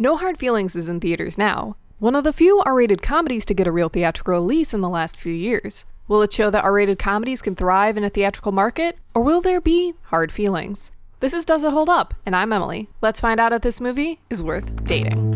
No Hard Feelings is in theaters now, one of the few R-rated comedies to get a real theatrical release in the last few years. Will it show that R-rated comedies can thrive in a theatrical market, or will there be hard feelings? This is Does It Hold Up? And I'm Emily. Let's find out if this movie is worth dating.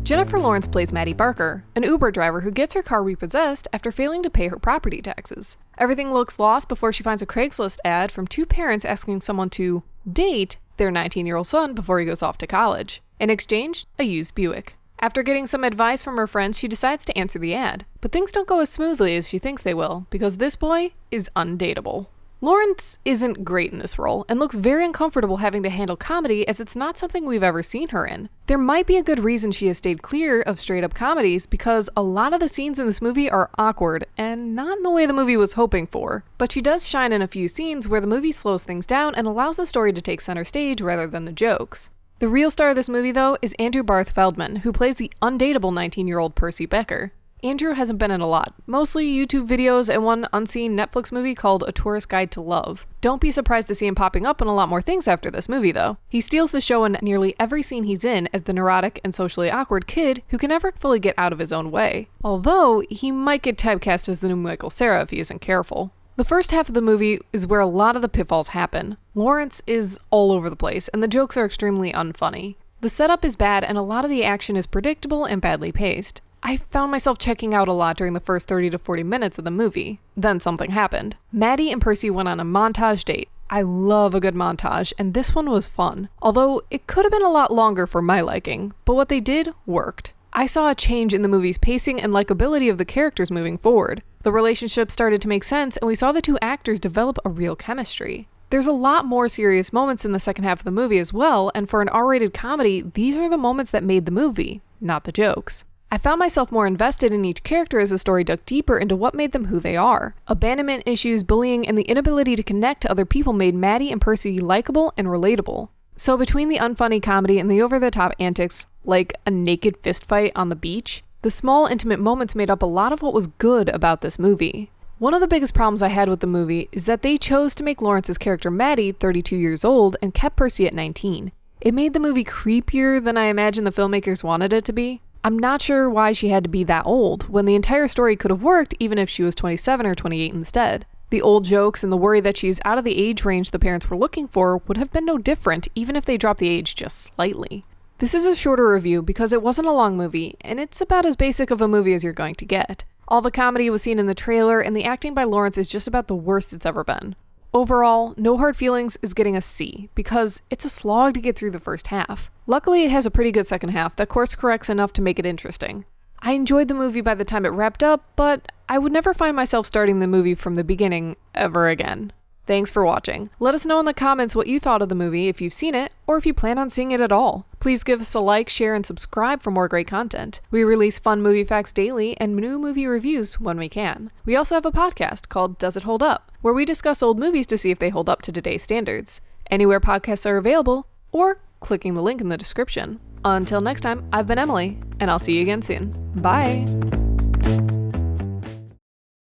Jennifer Lawrence plays Maddie Barker, an Uber driver who gets her car repossessed after failing to pay her property taxes. Everything looks lost before she finds a Craigslist ad from two parents asking someone to date their 19-year-old son before he goes off to college. In exchange, a used Buick. After getting some advice from her friends, she decides to answer the ad. But things don't go as smoothly as she thinks they will, because this boy is undateable. Lawrence isn't great in this role, and looks very uncomfortable having to handle comedy as it's not something we've ever seen her in. There might be a good reason she has stayed clear of straight-up comedies, because a lot of the scenes in this movie are awkward, and not in the way the movie was hoping for. But she does shine in a few scenes where the movie slows things down and allows the story to take center stage rather than the jokes. The real star of this movie, though, is Andrew Barth Feldman, who plays the undateable 19-year-old Percy Becker. Andrew hasn't been in a lot, mostly YouTube videos and one unseen Netflix movie called A Tourist Guide to Love. Don't be surprised to see him popping up in a lot more things after this movie, though. He steals the show in nearly every scene he's in as the neurotic and socially awkward kid who can never fully get out of his own way. Although, he might get typecast as the new Michael Cera if he isn't careful. The first half of the movie is where a lot of the pitfalls happen. Lawrence is all over the place, and the jokes are extremely unfunny. The setup is bad, and a lot of the action is predictable and badly paced. I found myself checking out a lot during the first 30 to 40 minutes of the movie. Then something happened. Maddie and Percy went on a montage date. I love a good montage, and this one was fun. Although, it could have been a lot longer for my liking, but what they did worked. I saw a change in the movie's pacing and likability of the characters moving forward. The relationship started to make sense, and we saw the two actors develop a real chemistry. There's a lot more serious moments in the second half of the movie as well, and for an R-rated comedy, these are the moments that made the movie, not the jokes. I found myself more invested in each character as the story dug deeper into what made them who they are. Abandonment issues, bullying, and the inability to connect to other people made Maddie and Percy likable and relatable. So between the unfunny comedy and the over-the-top antics, like a naked fistfight on the beach, the small intimate moments made up a lot of what was good about this movie. One of the biggest problems I had with the movie is that they chose to make Lawrence's character Maddie 32 years old and kept Percy at 19. It made the movie creepier than I imagined the filmmakers wanted it to be. I'm not sure why she had to be that old, when the entire story could have worked even if she was 27 or 28 instead. The old jokes and the worry that she's out of the age range the parents were looking for would have been no different even if they dropped the age just slightly. This is a shorter review because it wasn't a long movie, and it's about as basic of a movie as you're going to get. All the comedy was seen in the trailer, and the acting by Lawrence is just about the worst it's ever been. Overall, No Hard Feelings is getting a C, because it's a slog to get through the first half. Luckily, it has a pretty good second half that course corrects enough to make it interesting. I enjoyed the movie by the time it wrapped up, but I would never find myself starting the movie from the beginning ever again. Thanks for watching. Let us know in the comments what you thought of the movie if you've seen it, or if you plan on seeing it at all. Please give us a like, share, and subscribe for more great content. We release fun movie facts daily and new movie reviews when we can. We also have a podcast called Does It Hold Up?, where we discuss old movies to see if they hold up to today's standards. Anywhere podcasts are available, or clicking the link in the description. Until next time, I've been Emily, and I'll see you again soon. Bye!